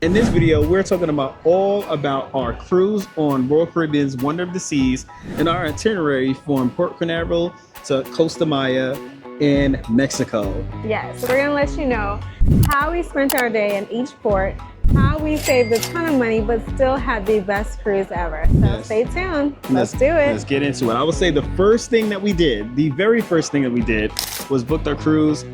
In this video, we're talking about all about our cruise on Royal Caribbean's Wonder of the Seas and our itinerary from Port Canaveral to Costa Maya in Mexico. Yes, so we're gonna let you know how we spent our day in each port, how we saved a ton of money, but still had the best cruise ever. So Stay tuned. Let's do it. Let's get into it. I would say the first thing that we did, the very first thing that we did was booked our cruise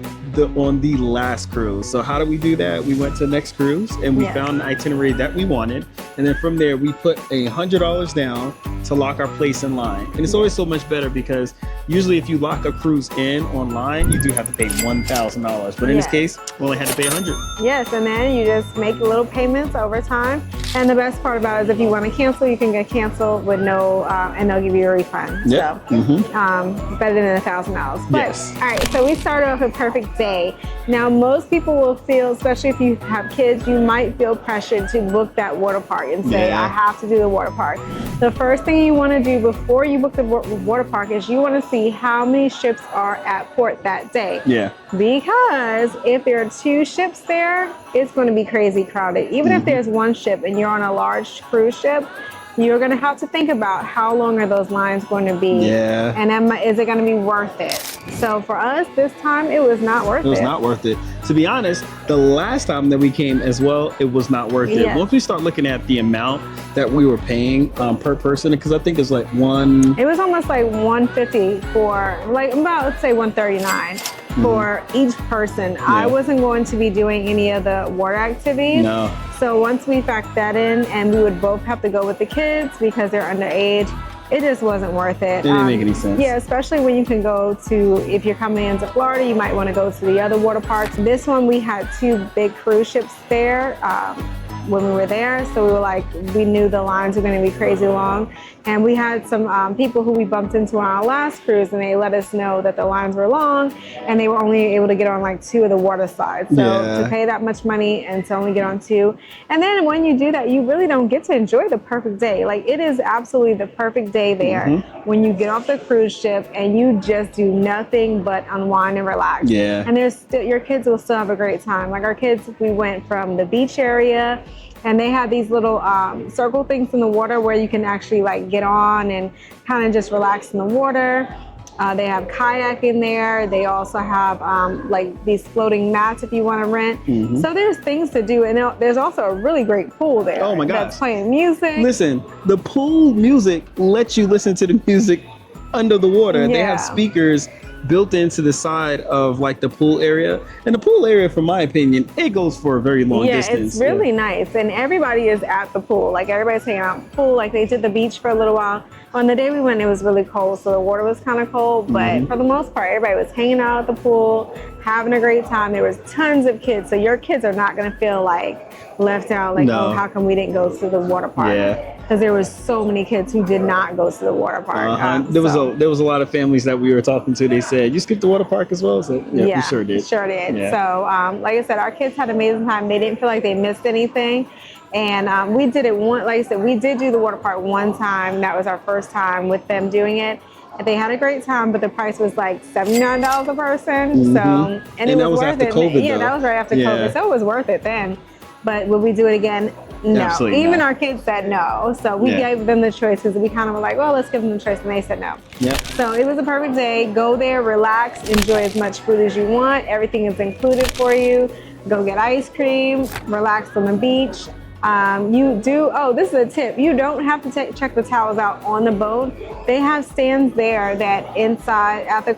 on the last cruise. So how did we do that? We went to the next cruise and we found the itinerary that we wanted. And then from there, we put $100 down to lock our place in line. And it's always so much better because usually if you lock a cruise in online, you do have to pay $1,000. But in this case, we only had to pay $100. Yes, and then you just make little payments over time. And the best part about it is if you want to cancel, you can get canceled with no, and they'll give you a refund. Yep. So better than $1,000. But all right, so we started off a perfect day. Now, most people will feel, especially if you have kids, you might feel pressured to book that water park and say, I have to do the water park. The first thing you want to do before you book the water park is you want to see how many ships are at port that day. Yeah. Because if there are 2 ships there, it's going to be crazy crowded. Even if there's 1 ship and you're on a large cruise ship, you're going to have to think about how long are those lines going to be, and is it going to be worth it? So for us this time, it was not worth it. It was not worth it. To be honest, the last time that we came as well, it was not worth it. Once we start looking at the amount that we were paying per person, because I think it's like it was almost like $150 for, like, about, let's say $139 for each person. I wasn't going to be doing any of the water activities. No. So once we factored that in, and we would both have to go with the kids because they're underage, it just wasn't worth it. It didn't make any sense. Yeah, especially when you can go to, if you're coming into Florida, you might want to go to the other water parks. This one, we had 2 big cruise ships there when we were there. So we were like, we knew the lines were going to be crazy long. And we had some people who we bumped into on our last cruise, and they let us know that the lines were long and they were only able to get on like 2 of the water slides. So to pay that much money and to only get on 2. And then when you do that, you really don't get to enjoy the perfect day. Like, it is absolutely the perfect day there when you get off the cruise ship and you just do nothing but unwind and relax. Yeah. And there's still, your kids will still have a great time. Like, our kids, we went from the beach area, and they have these little circle things in the water where you can actually like get on and kind of just relax in the water. They have kayak in there. They also have like these floating mats if you want to rent. So there's things to do. And there's also a really great pool there. Oh my God. That's playing music. Listen, the pool music lets you listen to the music under the water. They have speakers built into the side of like the pool area, and the pool area, from my opinion, it goes for a very long distance. It's really nice, and everybody is at the pool. Like, everybody's hanging out at the pool. Like, they did the beach for a little while. On the day we went, it was really cold, so the water was kind of cold, but for the most part, everybody was hanging out at the pool, having a great time. There was tons of kids, so your kids are not going to feel like left out, like, oh, how come we didn't go to the water park? Because there was so many kids who did not go to the water park. There was a lot of families that we were talking to. They said, "You skipped the water park as well?" So we sure did. Sure did. So like I said, our kids had an amazing time. They didn't feel like they missed anything. And we did it one, like I said, we did do the water park one time. That was our first time with them doing it. And they had a great time, but the price was like $79 a person. So, and it was worth it. COVID, that was right after COVID. So it was worth it then. But would we do it again? No. Absolutely Even not. our kids said no. So we gave them the choice, because we kind of were like, well, let's give them the choice. And they said no. So it was a perfect day. Go there, relax, enjoy as much food as you want. Everything is included for you. Go get ice cream, relax on the beach. This is a tip. You don't have to check the towels out on the boat. They have stands there that inside at the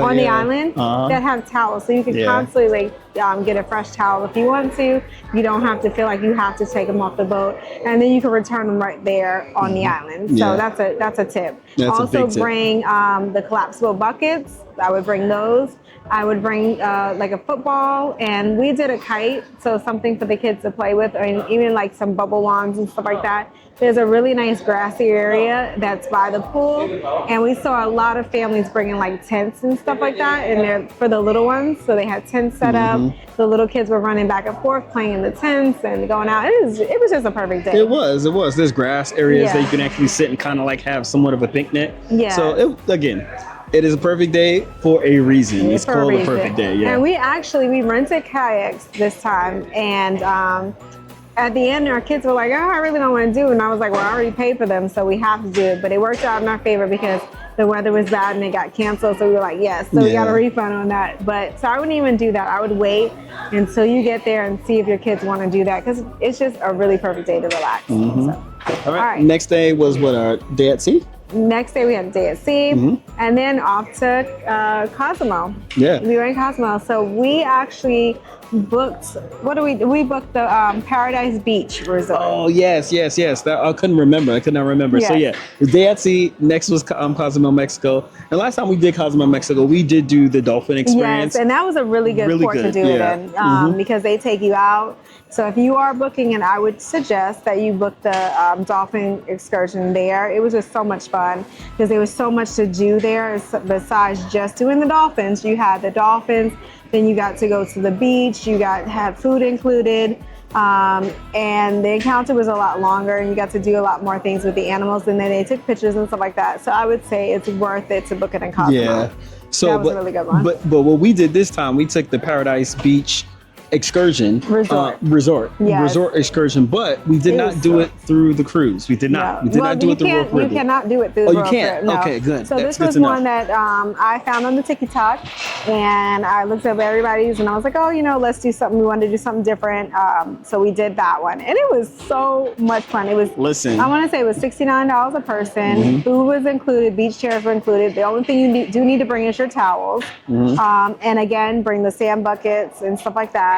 on the island that have towels, so you can constantly get a fresh towel if you want to. You don't have to feel like you have to take them off the boat, and then you can return them right there on the island. So that's a tip. Also bring the collapsible buckets. I would bring those. I would bring like a football, and we did a kite, so something for the kids to play with, and even like some bubble wands and stuff like that. There's a really nice grassy area that's by the pool, and we saw a lot of families bringing like tents and stuff like that, and they're for the little ones, so they had tents set up. The little kids were running back and forth, playing in the tents and going out. It was just a perfect day. It was. There's grass areas that you can actually sit and kind of like have somewhat of a picnic. So again, It is a perfect day for a reason. It's called a perfect day. Yeah. And we rented kayaks this time, and at the end, our kids were like, "Oh, I really don't want to do it," and I was like, "Well, I already paid for them, so we have to do it." But it worked out in our favor because the weather was bad and it got canceled. So we were like, "Yes," so we got a refund on that. But so I wouldn't even do that. I would wait until you get there and see if your kids want to do that, because it's just a really perfect day to relax. So, all right. Next day was what, our day at sea? Next day we had a day at sea, and then off to Cozumel. Yeah. We were in Cozumel. So we actually booked, we booked the Paradise Beach Resort. Oh, yes. That, I could not remember. Yes. So yeah, the day at sea, next was Cozumel, Mexico. And last time we did Cozumel, Mexico, we did do the dolphin experience. Yes, and that was a really good port to do it in, because they take you out. So if you are booking, and I would suggest that you book the dolphin excursion there. It was just so much fun because there was so much to do there. Besides just doing the dolphins, you had the dolphins, then you got to go to the beach, you had food included, and the encounter was a lot longer, and you got to do a lot more things with the animals, and then they took pictures and stuff like that. So I would say it's worth it to book it in Cozumel. Yeah. So, that was a really good one. But what we did this time, we took the Paradise Beach excursion resort excursion, but we did not do it through the cruise. We did not do it through Royal Caribbean. You cannot do it through the Royal Caribbean. No. Okay, good. So this was one that I found on the TikTok, and I looked up everybody's, and I was like, oh, let's do something. We wanted to do something different, so we did that one, and it was so much fun. It was, I want to say it was $69 a person. Food was included, beach chairs were included. The only thing you do need to bring is your towels, and again, bring the sand buckets and stuff like that.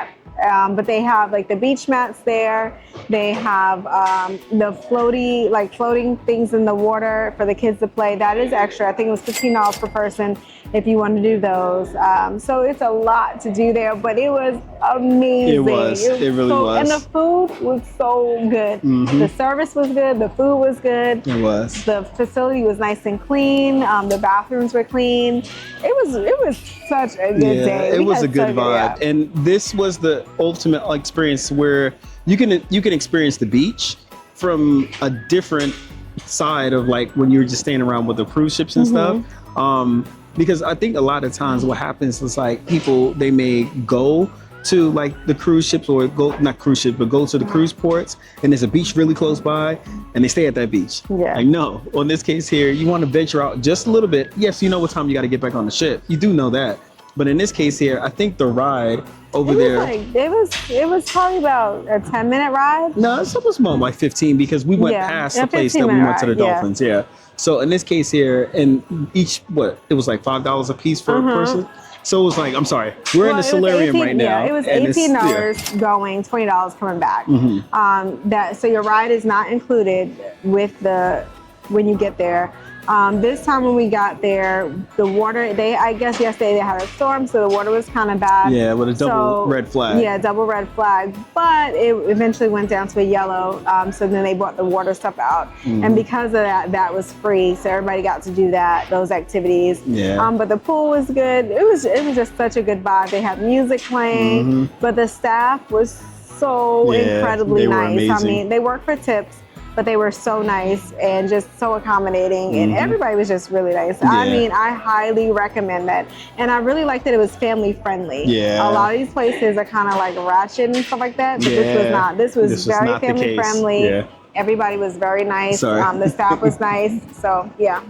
But they have like the beach mats there. They have the floating things in the water for the kids to play. That is extra. I think it was $15 per person if you want to do those. So it's a lot to do there, but it was amazing. It really was. And the food was so good. The service was good. The food was good. It was. The facility was nice and clean. The bathrooms were clean. It was such a good day. It was a good vibe. And this was the ultimate experience where you can experience the beach from a different side of like when you're just staying around with the cruise ships and stuff. Because I think a lot of times what happens is like people, they may go to like the cruise ships or go to the cruise ports, and there's a beach really close by and they stay at that beach. Like, no, on this case here, you want to venture out just a little bit. Yes, you know what time you got to get back on the ship. You do know that. But in this case here, I think the ride over there, it was probably about a 10-minute ride. No, it's almost more like 15 because we went past the place that we went to the dolphins. Yeah. So in this case here, and each it was like $5 a piece for a person. So it was like, I'm sorry, we're in the solarium right now. Yeah, it was $18 going, $20 coming back. So your ride is not included with when you get there. This time when we got there, the water, I guess yesterday they had a storm, so the water was kind of bad. Yeah, with a double red flag. Yeah, double red flag. But it eventually went down to a yellow, so then they brought the water stuff out. And because of that, that was free, so everybody got to do those activities. Yeah. But the pool was good. It was just such a good vibe. They had music playing, but the staff was so incredibly nice. Amazing. I mean, they work for tips, but they were so nice and just so accommodating, and everybody was just really nice. I mean, I highly recommend that. And I really liked that it was family friendly. Yeah. A lot of these places are kind of like ratchet and stuff like that, but this was not. This was very family friendly. Yeah. Everybody was very nice. The staff was nice. So yeah.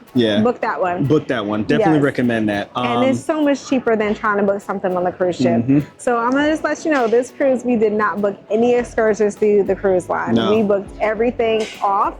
Book that one. Definitely recommend that. And it's so much cheaper than trying to book something on the cruise ship. So I'm gonna just let you know, this cruise, we did not book any excursions through the cruise line. No. We booked everything off.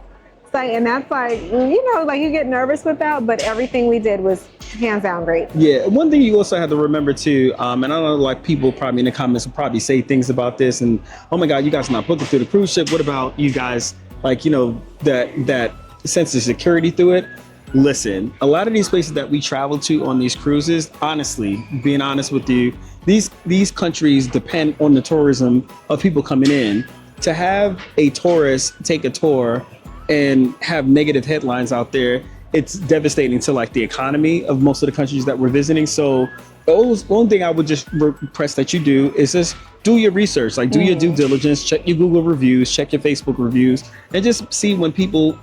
And that's like, you get nervous with that, but everything we did was hands down great. Yeah, one thing you also have to remember too, and I know like people probably in the comments will probably say things about this and, oh my God, you guys are not booking through the cruise ship. What about you guys, like, that sense of security through it? Listen, a lot of these places that we travel to on these cruises, honestly, being honest with you, these countries depend on the tourism of people coming in. To have a tourist take a tour and have negative headlines out there, it's devastating to like the economy of most of the countries that we're visiting. So one thing I would just request that you do is just do your research, like do your due diligence, check your Google reviews, check your Facebook reviews, and just see when people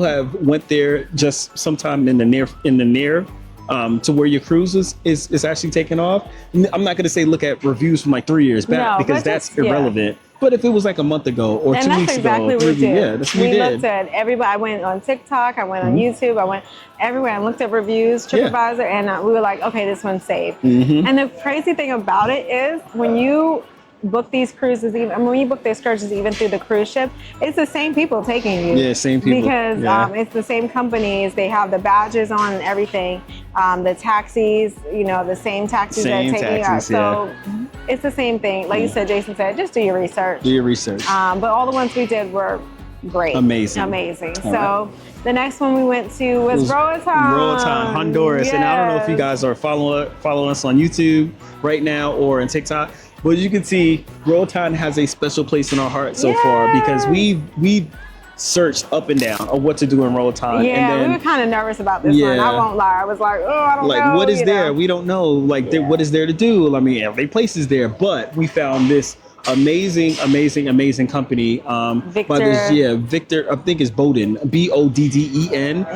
have went there just sometime in the near to where your cruise is actually taking off. I'm not going to say look at reviews from like 3 years back because that's irrelevant. But if it was like a month ago or 2 weeks ago, that's that's what we did. Looked at everybody. I went on TikTok, I went on YouTube, I went everywhere. I looked at reviews, TripAdvisor, and we were like, okay, this one's safe. And the crazy thing about it is when you book these cruises, when you book the excursions even through the cruise ship, it's the same people taking you. Yeah, same people. Because it's the same companies. They have the badges on and everything. The taxis, the same taxis that are taking you out. So it's the same thing. Like you said, Jason said, just do your research. Do your research. But all the ones we did were great. Amazing. So the next one we went to was Roatán. Roatán, Honduras. And I don't know if you guys are following us on YouTube right now or on TikTok. But as you can see, Roatán has a special place in our heart so far because we searched up and down of what to do in Roatán. Yeah, and then, we were kind of nervous about this one. I won't lie. I was like, I don't know. Like, what is there? We don't know. Like, what is there to do? I mean, every place is there. But we found this amazing company Victor. by this Victor, I think it's Bowden, Bodden,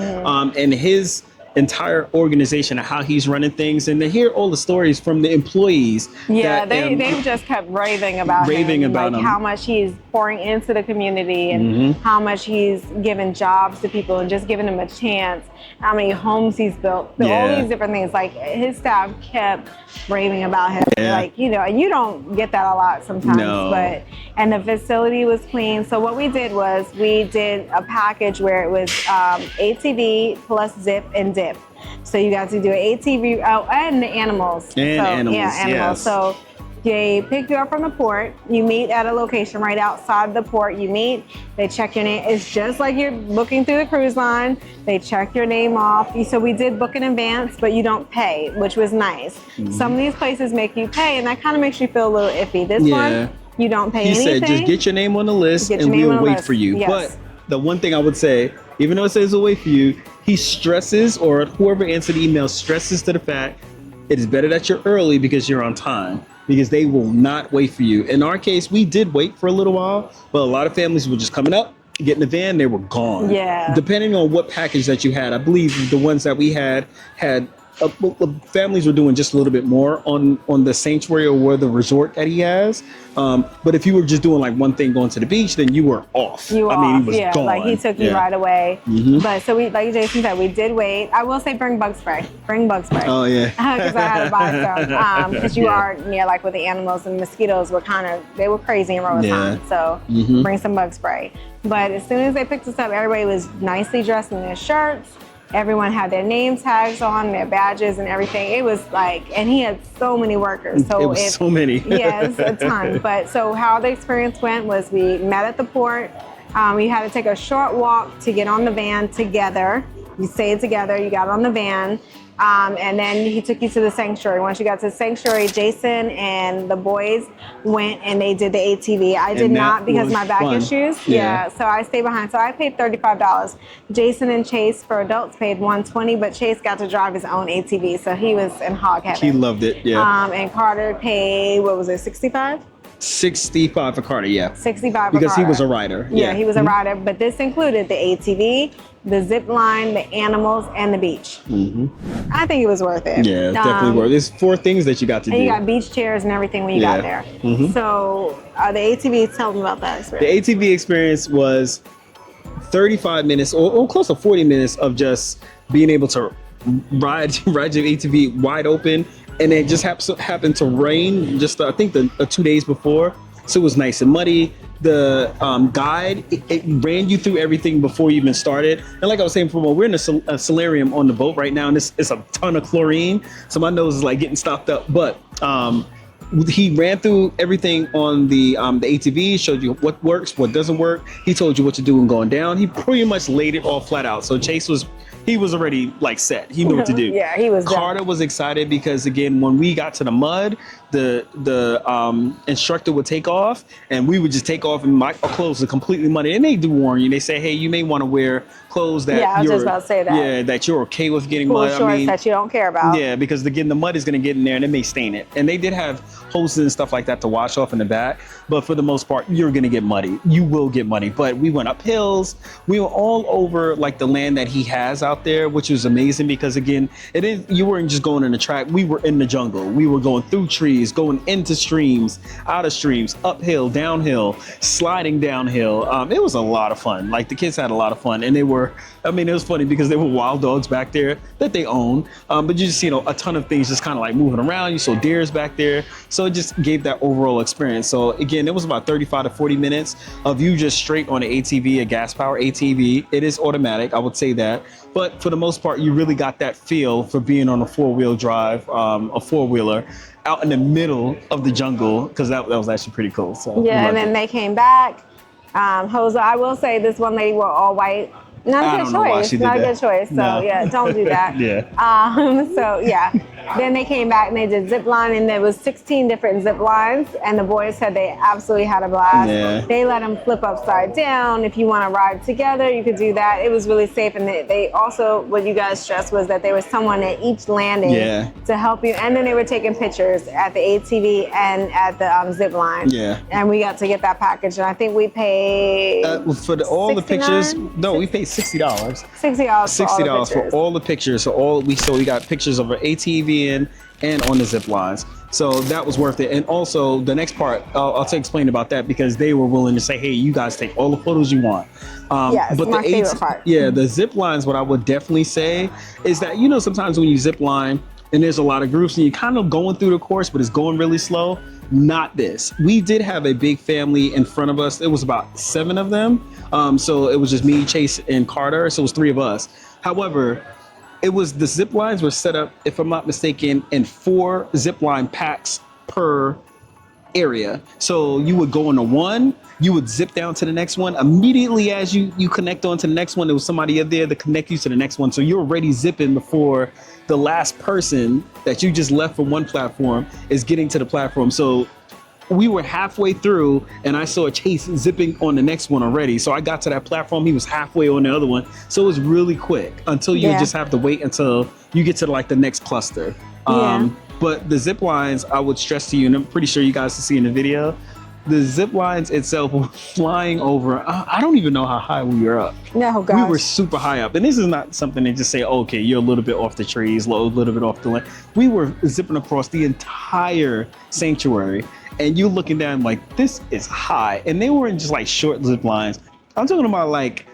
and his entire organization and how he's running things, and to hear all the stories from the employees. They've just kept raving about him, how much he's pouring into the community and how much he's given jobs to people and just giving them a chance, how many homes he's built, all these different things. Like, his staff kept raving about him, and you don't get that a lot sometimes. And the facility was clean. So what we did was we did a package where it was ATV plus zip and dip. So you got to do an ATV and the animals. Animals. So they pick you up from the port. You meet at a location right outside the port. You meet. They check your name. It's just like you're booking through the cruise line. They check your name off. So we did book in advance, but you don't pay, which was nice. Some of these places make you pay, and that kind of makes you feel a little iffy. This one, you don't pay anything. He said, just get your name on the list and we'll wait for you. Yes. But the one thing I would say, even though it says we'll wait for you, he stresses, or whoever answered the email stresses to the fact it is better that you're early because you're on time, because they will not wait for you. In our case, we did wait for a little while, but a lot of families were just coming up, get in the van, they were gone. Yeah. Depending on what package that you had, I believe the ones that we had families were doing just a little bit more on the sanctuary or the resort that he has. But if you were just doing like one thing, going to the beach, then you were off. He was gone. Like, he took you right away. But so we, like Jason said, we did wait. I will say bring bug spray. Oh yeah. Because I had to buy some. Because you are near, like, with the animals and mosquitoes they were crazy in Roatán. So bring some bug spray. But as soon as they picked us up, everybody was nicely dressed in their shirts. Everyone had their name tags on, their badges and everything. It was like, and he had so many workers. So so many. Yeah, it was a ton. But so how the experience went was we met at the port. We had to take a short walk to get on the van together. You stayed together, you got on the van. And then he took you to the sanctuary. Once you got to the sanctuary, Jason and the boys went and they did the ATV. I did not because of my back issues. So I stayed behind. So I paid $35. Jason and Chase for adults paid $120, but Chase got to drive his own ATV, so he was in hog heaven. He loved it. And Carter paid, what was it, $65? $65 for Carter, yeah. $65 because he was a rider. Yeah, he was a rider, but this included the ATV, the zip line, the animals, and the beach. I think it was worth it. Yeah, definitely worth it. There's 4 things that you got to do. And you got beach chairs and everything when you got there. So the ATV, tell them about that experience. The ATV experience was 35 minutes or close to 40 minutes of just being able to ride your ATV wide open. And it just happened to rain just, I think, the 2 days before. So it was nice and muddy. The guide, it ran you through everything before you even started. And like I was saying before, we're in a solarium on the boat right now, and it's a ton of chlorine. So my nose is like getting stopped up. But he ran through everything on the ATV, showed you what works, what doesn't work. He told you what to do when going down. He pretty much laid it all flat out. So Chase was already like set. He knew what to do. Yeah, he was. Carter was excited because, again, when we got to the mud, the instructor would take off, and we would just take off, and my clothes are completely muddy. And they do warn you. They say, hey, you may want to wear clothes that I was just about to say that. Yeah, that you're okay with getting Cool mud. shorts that you don't care about. Yeah, because again, the mud is going to get in there and it may stain it. And they did have hoses and stuff like that to wash off in the back, but for the most part, you're going to get muddy. You will get muddy. But we went up hills. We were all over like the land that he has out there, which was amazing because again, you weren't just going in the track. We were in the jungle. We were going through trees, going into streams, out of streams, uphill, downhill, sliding downhill. It was a lot of fun. Like the kids had a lot of fun, and it was funny because there were wild dogs back there that they own, but you just a ton of things just kind of like moving around. You saw deers back there, so it just gave that overall experience. So again, it was about 35 to 40 minutes of you just straight on an ATV, a gas power ATV. It is automatic, I would say that, but for the most part, you really got that feel for being on a 4-wheel drive, a 4-wheeler out in the middle of the jungle, because that was actually pretty cool. So yeah, and then they came back. Jose, I will say this one lady wore all white. Not a good choice. Not a good choice. So yeah, don't do that. Yeah. So yeah. Then they came back and they did zip line, and there was 16 different zip lines, and the boys said they absolutely had a blast. Yeah. They let them flip upside down. If you want to ride together, you could do that. It was really safe, and they also, what you guys stressed was that there was someone at each landing to help you, and then they were taking pictures at the ATV and at the zip line. Yeah. And we got to get that package, and I think we paid for all the pictures. No, we paid $60. $60 for all the pictures. So we got pictures of our ATV and on the zip lines. So that was worth it. And also the next part, I'll explain about that because they were willing to say, hey, you guys take all the photos you want. Yes, but my favorite part. Yeah, the zip lines, what I would definitely say is that, sometimes when you zip line and there's a lot of groups and you're kind of going through the course, but it's going really slow. Not this. We did have a big family in front of us. It was about 7 of them. So it was just me, Chase, and Carter. So it was 3 of us. However, the zip lines were set up, if I'm not mistaken, in 4 zip line packs per area. So you would go into one, you would zip down to the next one. Immediately as you connect on to the next one, there was somebody up there to connect you to the next one. So you're already zipping before the last person that you just left from one platform is getting to the platform. So we were halfway through and I saw Chase zipping on the next one already. So I got to that platform, he was halfway on the other one. So it was really quick until you just have to wait until you get to like the next cluster. But the zip lines, I would stress to you, and I'm pretty sure you guys can see in the video, the zip lines itself were flying over. I don't even know how high we were up. No, gosh. We were super high up. And this is not something they just say, okay, you're a little bit off the trees, a little bit off the land. We were zipping across the entire sanctuary. And you're looking down like, this is high. And they weren't just like short zip lines. I'm talking about like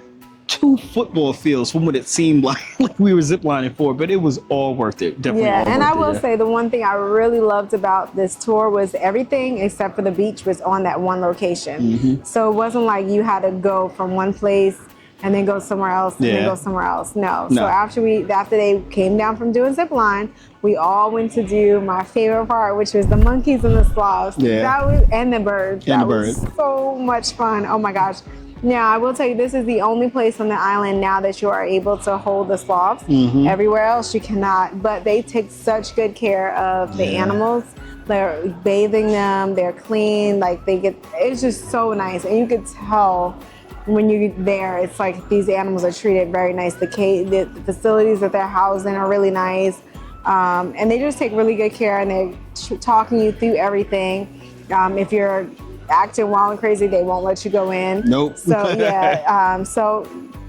2 football fields from what it seemed like we were ziplining for, but it was all worth it. Definitely. Yeah, and I will say the one thing I really loved about this tour was everything except for the beach was on that one location. So it wasn't like you had to go from one place and then go somewhere else and then go somewhere else. No. So after they came down from doing zip line, we all went to do my favorite part, which was the monkeys and the sloths. And the birds. That was so much fun. Oh my gosh. Now, I will tell you, this is the only place on the island now that you are able to hold the sloths. Everywhere else you cannot, but they take such good care of the animals. They're bathing them, they're clean, it's just so nice. And you could tell when you're there, it's like these animals are treated very nice. The facilities that they're housed in are really nice. And they just take really good care, and they're talking you through everything. If you're acting wild and crazy, they won't let you go in. Nope. So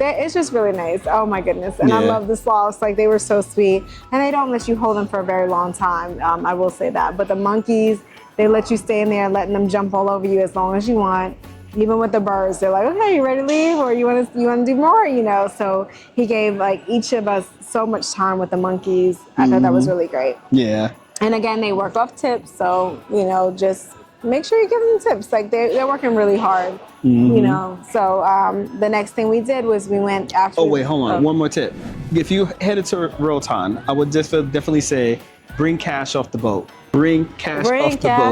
it's just really nice. Oh my goodness. And I love the sloths. Like, they were so sweet, and they don't let you hold them for a very long time. I will say that. But the monkeys, they let you stay in there, letting them jump all over you as long as you want. Even with the birds, they're like, okay, you ready to leave, or you want to do more, So he gave each of us so much time with the monkeys. I thought that was really great. Yeah. And again, they work off tips, so just make sure you give them tips. Like, they're working really hard, So the next thing we did was we went after. Oh wait, hold on. One more tip. If you headed to Roatán, I would just definitely say bring cash off the boat. Bring cash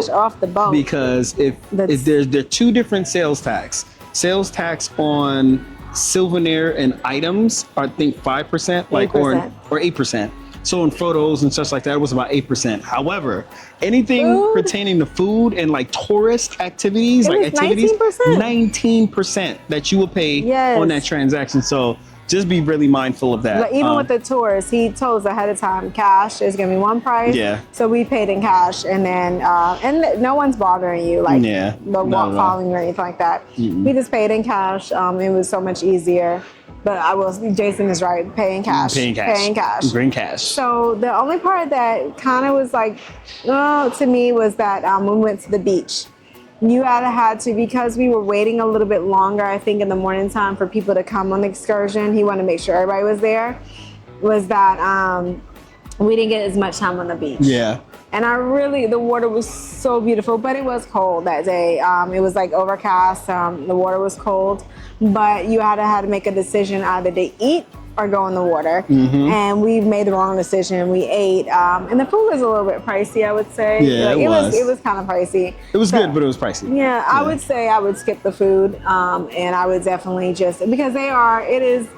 off the boat. Because if there are 2 different sales tax. Sales tax on souvenir and items are, I think, 5%, or 8%. So in photos and such like that, it was about 8%. However, anything pertaining to food and tourist activities, 19% that you will pay on that transaction. So just be really mindful of that. But even with the tours, he told us ahead of time, cash is going to be one price. Yeah. So we paid in cash, and then and no one's bothering you, like following you or anything like that. We just paid in cash. It was so much easier. But Jason is right, paying cash. Paying cash. Bring cash. So the only part that kind of was like, to me was that when we went to the beach. You had to, because we were waiting a little bit longer, I think in the morning time for people to come on the excursion. He wanted to make sure everybody was there. Was that we didn't get as much time on the beach. Yeah. And the water was so beautiful, but it was cold that day. It was like overcast. The water was cold, but you had to make a decision either to eat or go in the water. And we made the wrong decision. We ate, and the food was a little bit pricey, I would say. Yeah, it was kind of pricey. It was good, but it was pricey. Yeah, I would say I would skip the food, and I would definitely because it is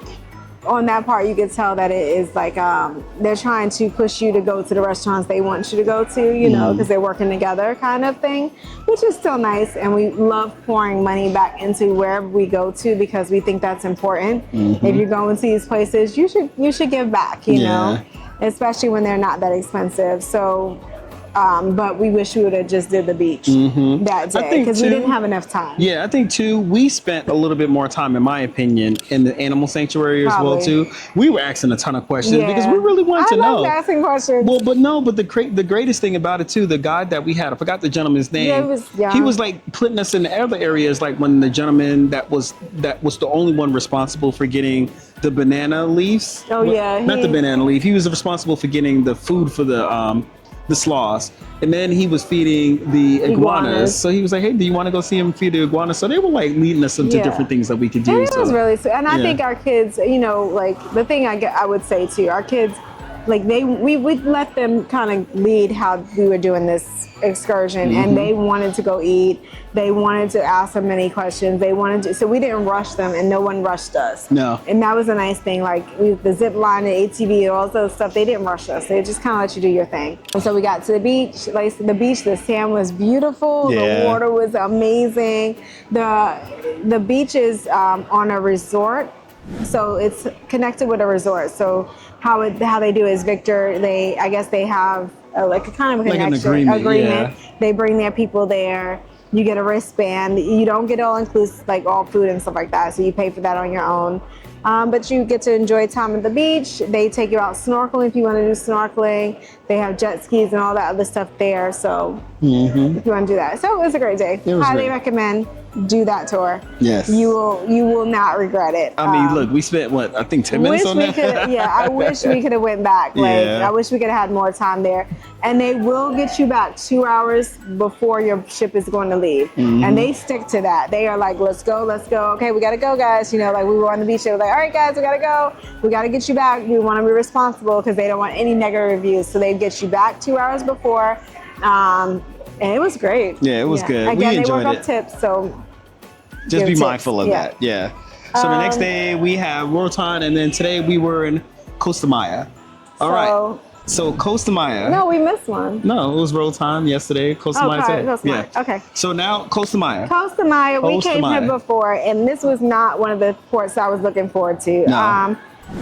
on that part, you could tell that it is like they're trying to push you to go to the restaurants they want you to go to, you know, because they're working together kind of thing, which is still nice. And we love pouring money back into wherever we go to because we think that's important. If you're going to these places, you should give back, you know, especially when they're not that expensive. So but we wish we would have just did the beach that day because we didn't have enough time. Yeah, I think too, we spent a little bit more time, in my opinion, in the animal sanctuary as well too. We were asking a ton of questions because we really wanted to know. I love asking questions. Well, but the greatest thing about it too, the guide that we had, I forgot the gentleman's name. He was like putting us in the other areas, like when the gentleman that was the only one responsible for getting the banana leaves. Oh yeah, not the banana leaf. He was responsible for getting the food for the sloths, and then he was feeding the iguanas. So he was like, hey, do you want to go see him feed the iguanas? So they were like leading us into different things that we could do. And it was really sweet. And I think our kids, you know, like the thing I would say too, our kids, like we let them kind of lead how we were doing this excursion, and they wanted to go eat. They wanted to ask them many questions. So we didn't rush them, and no one rushed us. No. And that was a nice thing. Like the zip line, the ATV, all those stuff, they didn't rush us. They just kind of let you do your thing. And so we got to the beach. Like the beach, the sand was beautiful. The water was amazing. The beach is on a resort, so it's connected with a resort. So how they do is Victor. I guess they have like a kind of a connection, an agreement. They bring their people there. You get a wristband. You don't get all inclusive, like all food and stuff like that. So you pay for that on your own. But you get to enjoy time at the beach. They take you out snorkeling if you want to do snorkeling. They have jet skis and all that other stuff there. So if you want to do that. So it was a great day. Highly recommend. Do that tour. Yes. You will not regret it. I mean, look, we spent I think 10 minutes on that? I wish we could have went back. I wish we could have had more time there. And they will get you back 2 hours before your ship is going to leave. And they stick to that. They are like, let's go. Okay, we got to go, guys. You know, like we were on the beach. They were like, all right, guys, we got to go. We got to get you back. We want to be responsible because they don't want any negative reviews. So they get you back 2 hours before. And it was great. Yeah, it was good. Again, we enjoyed they work up tips, so just be mindful of that. Yeah. So the next day we have Roatán, and then today we were in Costa Maya. All right. So Costa Maya. No, we missed one. No, it was Roatán yesterday. Costa Maya today. Costa Maya. Okay. So now Costa Maya. Costa Maya. We came here before, and this was not one of the ports I was looking forward to. No.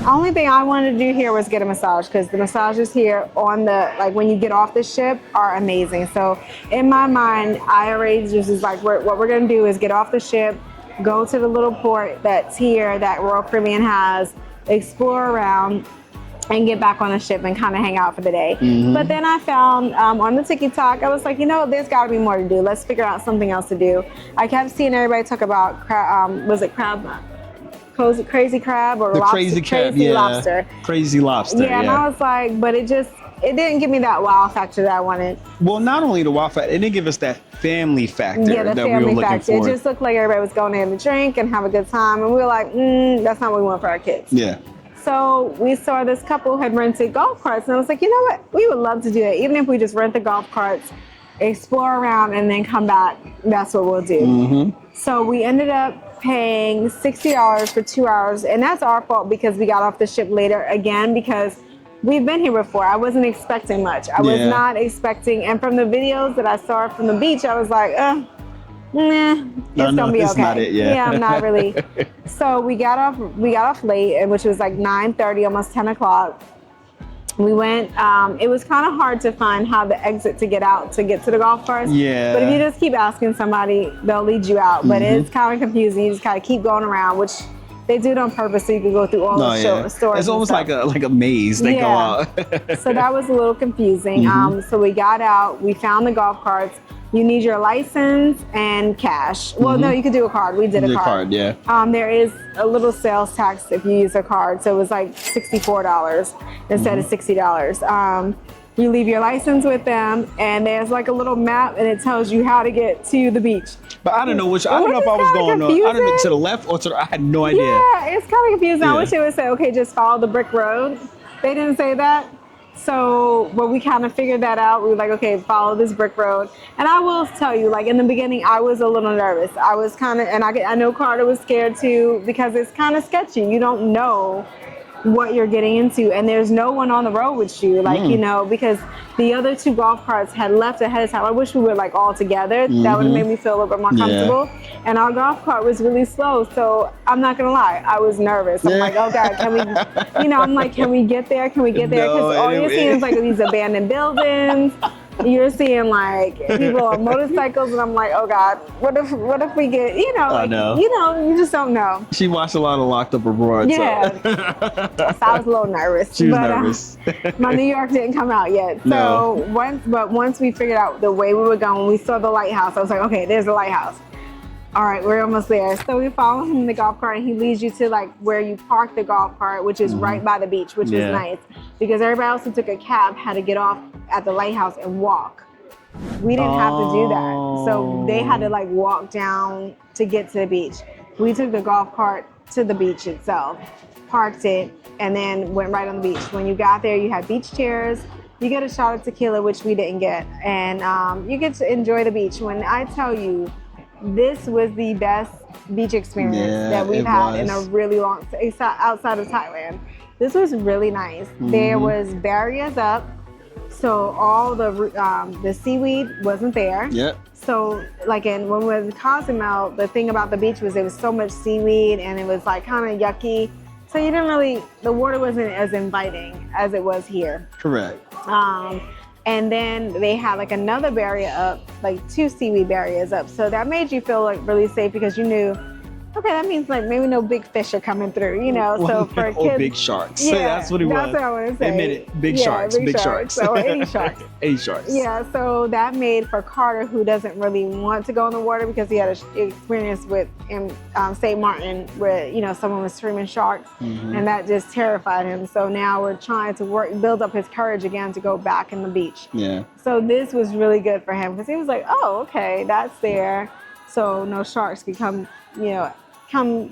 Only thing I wanted to do here was get a massage because the massages here on when you get off the ship are amazing. So in my mind, I already just is like, what we're going to do is get off the ship, go to the little port that's here that Royal Caribbean has, explore around, and get back on the ship and kind of hang out for the day. But then I found on the TikTok, I was like, you know, there's got to be more to do. Let's figure out something else to do. I kept seeing everybody talk about was it crab? Crazy crab or the lobster? Crazy crab, lobster. Crazy lobster. Yeah, and I was like, but it didn't give me that wow factor that I wanted. Well, not only the wow factor, it didn't give us that family factor that we were looking for. It just looked like everybody was going in to drink and have a good time, and we were like, that's not what we want for our kids. Yeah. So we saw this couple had rented golf carts, and I was like, you know what? We would love to do that, even if we just rent the golf carts, explore around, and then come back. That's what we'll do. So we ended up paying $60 for 2 hours, and that's our fault because we got off the ship later again because we've been here before. I wasn't expecting much. I was not expecting, and from the videos that I saw from the beach, I was like, gonna be okay. It's not it, yeah, I'm not really. So we got off late, which was like 9:30, almost 10 o'clock. We went, it was kind of hard to find how the exit to get out to get to the golf course. Yeah. But if you just keep asking somebody, they'll lead you out. But it's kind of confusing. You just kind of keep going around, which they do it on purpose so you can go through all the stores. It's almost like a maze. They go out. So that was a little confusing. So we got out, we found the golf carts. You need your license and cash. Well, no, you could do a card. We did a card. Yeah. There is a little sales tax if you use a card. So it was like $64 instead of $60. You leave your license with them, and there's like a little map, and it tells you how to get to the beach. But I don't know I don't know if I was going to the left or to the, I had no idea. Yeah, it's kind of confusing. I wish it would say, okay, just follow the brick road. They didn't say that. So, but we kind of figured that out. We were like, okay, follow this brick road. And I will tell you, like in the beginning, I was a little nervous. I was kind of, and I know Carter was scared too, because it's kind of sketchy. You don't know what you're getting into, and there's no one on the road with you, like you know, because the other two golf carts had left ahead of time. I wish we were like all together. That would have made me feel a little bit more comfortable. And our golf cart was really slow, so I'm not gonna lie, I was nervous. I'm like, oh God, can we, you know, I'm like, can we get there? Can we get there? Because all you're seeing is like these abandoned buildings. You're seeing like people on motorcycles, and I'm like, oh God, what if we get, you know, like, you know, you just don't know. She watched a lot of Locked Up Abroad. Yeah. So I was a little nervous. She was nervous. My New York didn't come out yet. So once we figured out the way we were going, we saw the lighthouse. I was like, okay, there's the lighthouse. All right, we're almost there. So we follow him in the golf cart, and he leads you to like where you park the golf cart, which is right by the beach, which was nice, because everybody else who took a cab had to get off at the lighthouse and walk. We didn't have to do that. So they had to like walk down to get to the beach. We took the golf cart to the beach itself, parked it, and then went right on the beach. When you got there, you had beach chairs. You get a shot of tequila, which we didn't get. And you get to enjoy the beach. When I tell you, this was the best beach experience that we've had in a really long time, outside of Thailand. This was really nice. There was barriers up, so all the seaweed wasn't there. So like when we were in Cozumel, the thing about the beach was there was so much seaweed, and it was like kind of yucky. So you didn't really, the water wasn't as inviting as it was here. Correct. And then they had like another barrier up, like 2 seaweed barriers up. So that made you feel like really safe, because you knew, okay, that means like maybe no big fish are coming through, you know. So for kids, or big sharks. Yeah, that's what it was. That's what I want to say. They made it big sharks, big sharks. So 80 sharks. 80 sharks. Yeah, so that made for Carter, who doesn't really want to go in the water because he had an experience with St. Martin where, you know, someone was screaming sharks, and that just terrified him. So now we're trying to build up his courage again to go back in the beach. Yeah. So this was really good for him, because he was like, oh, okay, that's there. So no sharks could come, you know,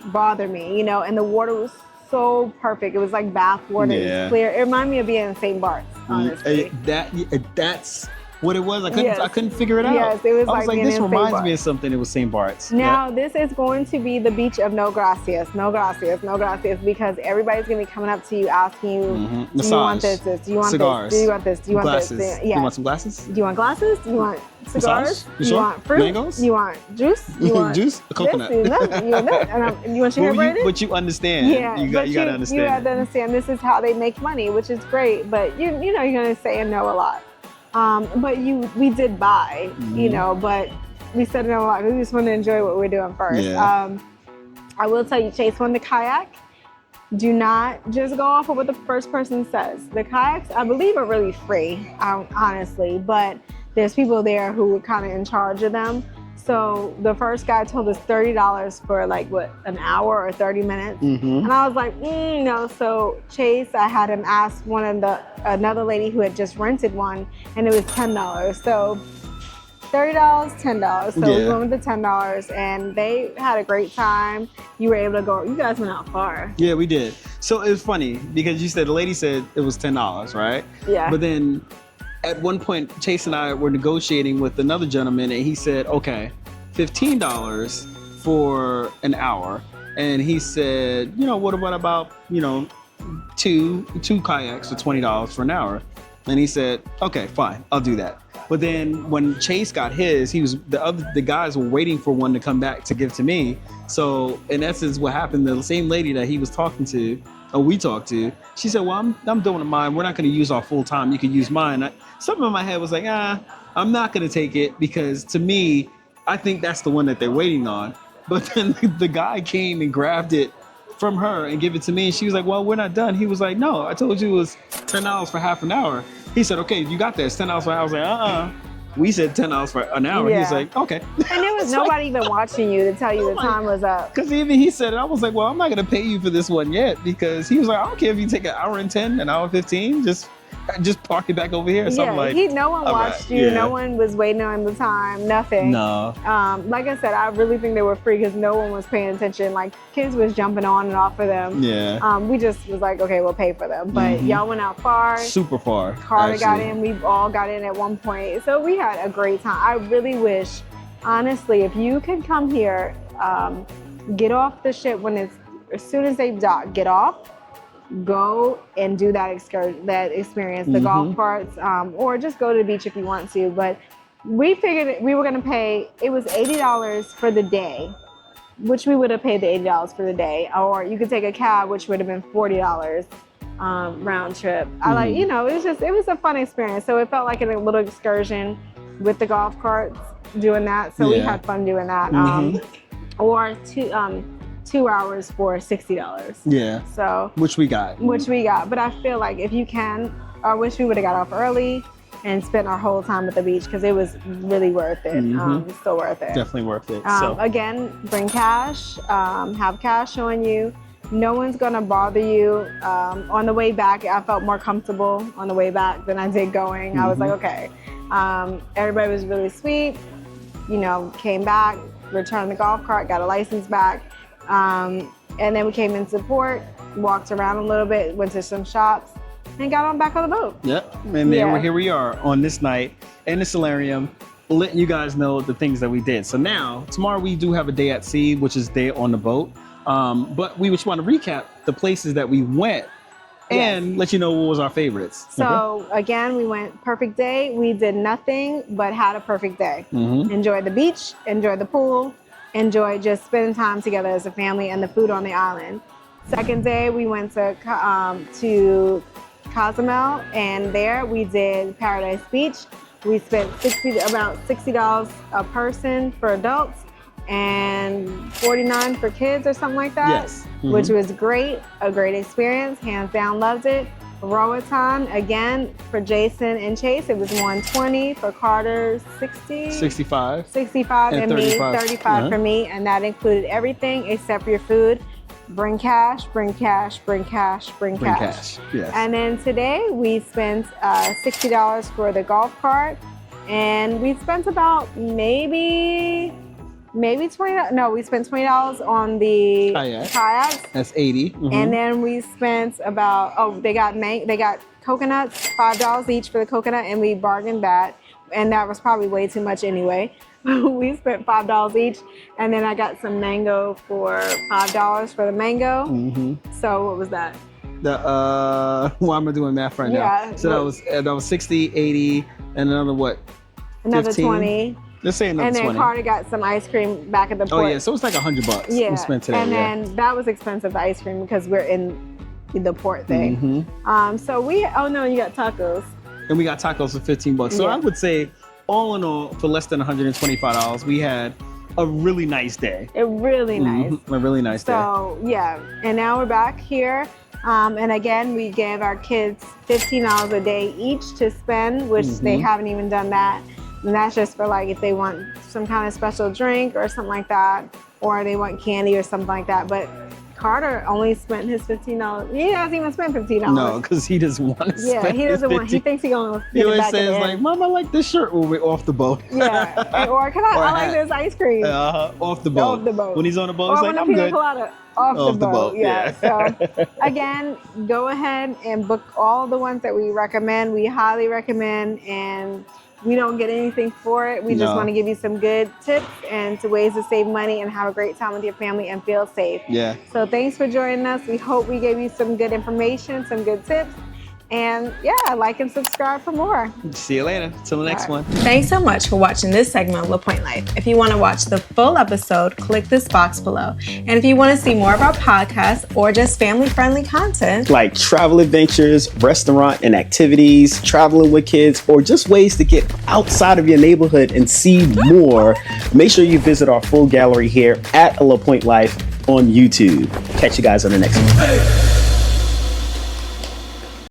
bother me, you know. And the water was so perfect. It was like bath water. It was clear. It reminded me of being in St. Bart's, honestly. That's what it was. I couldn't figure it out. Yes, it was. I was like, this reminds me of something. It was St. Bart's. Now this is going to be the beach of no gracias, no gracias, no gracias, because everybody's gonna be coming up to you asking you, do you want this? Do you want cigars. this? Do you want this? Do you want glasses. this? You want some glasses? Do you want glasses? Do you want cigars? You You want fruit? Mangoes? You want juice? You want juice? A coconut? You want that? And you want your hair braided? But you understand. Yeah, you got to understand. You have to understand this is how they make money, which is great. But you know you're gonna say no a lot. But we did buy, you know, but we said no a lot. We just want to enjoy what we're doing first. Yeah. I will tell you, Chase won the kayak. Do not just go off of what the first person says. The kayaks, I believe, are really free, honestly, but there's people there who were kind of in charge of them. So the first guy told us $30 for like, what, an hour or 30 minutes? And I was like, no. So Chase, I had him ask another lady who had just rented one, and it was $10. So $30, $10. So we went with the $10, and they had a great time. You were able to go, you guys went out far. Yeah, we did. So it was funny because the lady said it was $10, right? Yeah. But then at one point, Chase and I were negotiating with another gentleman, and he said, okay, $15 for an hour. And he said, you know, what about, you know, two kayaks for $20 for an hour? And he said, okay, fine, I'll do that. But then when Chase got his, the guys were waiting for one to come back to give to me. So in essence, what happened, the same lady that he was talking to, or we talked to, she said, well, I'm doing mine. We're not going to use our full time. You can use mine. Something in my head was like, I'm not going to take it because to me, I think that's the one that they're waiting on. But then the guy came and grabbed it from her and gave it to me. And she was like, well, we're not done. He was like, no, I told you it was $10 for half an hour. He said, okay, you got that. It's $10 for an hour. I was like, We said $10 for an hour. Yeah. He's like, okay. And there was nobody even watching you to tell you the time was up. Because even he said it. I was like, well, I'm not going to pay you for this one yet. Because he was like, I don't care if you take an hour and 10, an hour 15, just park it back over here. So I'm like, no one watched you. Yeah. No one was waiting on the time. Nothing. No. Like I said, I really think they were free because no one was paying attention. Like kids was jumping on and off of them. Yeah. We just was like, okay, we'll pay for them. But y'all went out far. Super far. Carter got in. We all got in at one point. So we had a great time. I really wish, honestly, if you could come here, get off the ship as soon as they dock, get off. Go and do that experience, the golf carts, or just go to the beach if you want to. But we figured we were going to pay, it was $80 for the day, which we would have paid the $80 for the day. Or you could take a cab, which would have been $40 round trip. It was a fun experience. So it felt like a little excursion with the golf carts doing that. So we had fun doing that. Or 2 hours for $60. Yeah. So which we got. But I feel like if you can, I wish we would have got off early and spent our whole time at the beach because it was really worth it. It's still worth it. Definitely worth it. Again, bring cash, have cash on you. No one's gonna bother you. On the way back, I felt more comfortable on the way back than I did going. I was like, okay. Everybody was really sweet. Came back, returned the golf cart, got a license back. And then we came into port, walked around a little bit, went to some shops, and got on back on the boat. Yep. And then here we are on this night in the solarium, letting you guys know the things that we did. So now, tomorrow we do have a day at sea, which is day on the boat. But we just want to recap the places that we went and let you know what was our favorites. So again, we went perfect day. We did nothing but had a perfect day. Enjoyed the beach, enjoyed the pool, enjoy just spending time together as a family and the food on the island. Second day, we went to Cozumel, and there we did Paradise Beach. We spent about $60 a person for adults and $49 for kids or something like that. Yes. Which was great, a great experience. Hands down, loved it. Roatán, again, for Jason and Chase, it was $120. For Carter, $65. And me, $35 for me. And that included everything except for your food. Bring cash, bring cash, bring cash, bring cash. Yes. And then today we spent $60 for the golf cart. And we spent about maybe $20. No, we spent $20 on the kayaks. That's $80. And then we spent about they got coconuts, $5 each for the coconut, and we bargained that, and that was probably way too much anyway. We spent $5 each, and then I got some mango for $5 for the mango. So what was that? Well, I'm doing math right now. So that was 60, 80, and another what? Another 15? 20. Let's say another 20. And then Carter got some ice cream back at the port. Oh yeah, so it's like $100 we spent today. And then that was expensive, the ice cream, because we're in the port thing. You got tacos. And we got tacos for $15. So I would say, all in all, for less than $125, we had a really nice day. A really nice day. So and now we're back here. And again, we gave our kids $15 a day each to spend, which they haven't even done that. And that's just for like if they want some kind of special drink or something like that, or they want candy or something like that. But Carter only spent his $15. He hasn't even spent $15. No, because he doesn't want to spend. Yeah, he doesn't want. He thinks he's gonna. He always says like, "Mom, I like this shirt when we're off the boat." Yeah, or I like this ice cream. Off the boat. Off the boat. When he's on the boat, he's like, "I'm good." Off the boat. Yeah. So again, go ahead and book all the ones that we recommend. We highly recommend, and we don't get anything for it. We just want to give you some good tips and ways to save money and have a great time with your family and feel safe. Yeah. So thanks for joining us. We hope we gave you some good information, some good tips. And yeah, like and subscribe for more. See you later. Till the next one. Thanks so much for watching this segment of La Pointe Life. If you want to watch the full episode, click this box below. And if you want to see more of our podcasts or just family-friendly content, like travel adventures, restaurant and activities, traveling with kids, or just ways to get outside of your neighborhood and see more, make sure you visit our full gallery here at La Pointe Life on YouTube. Catch you guys on the next one.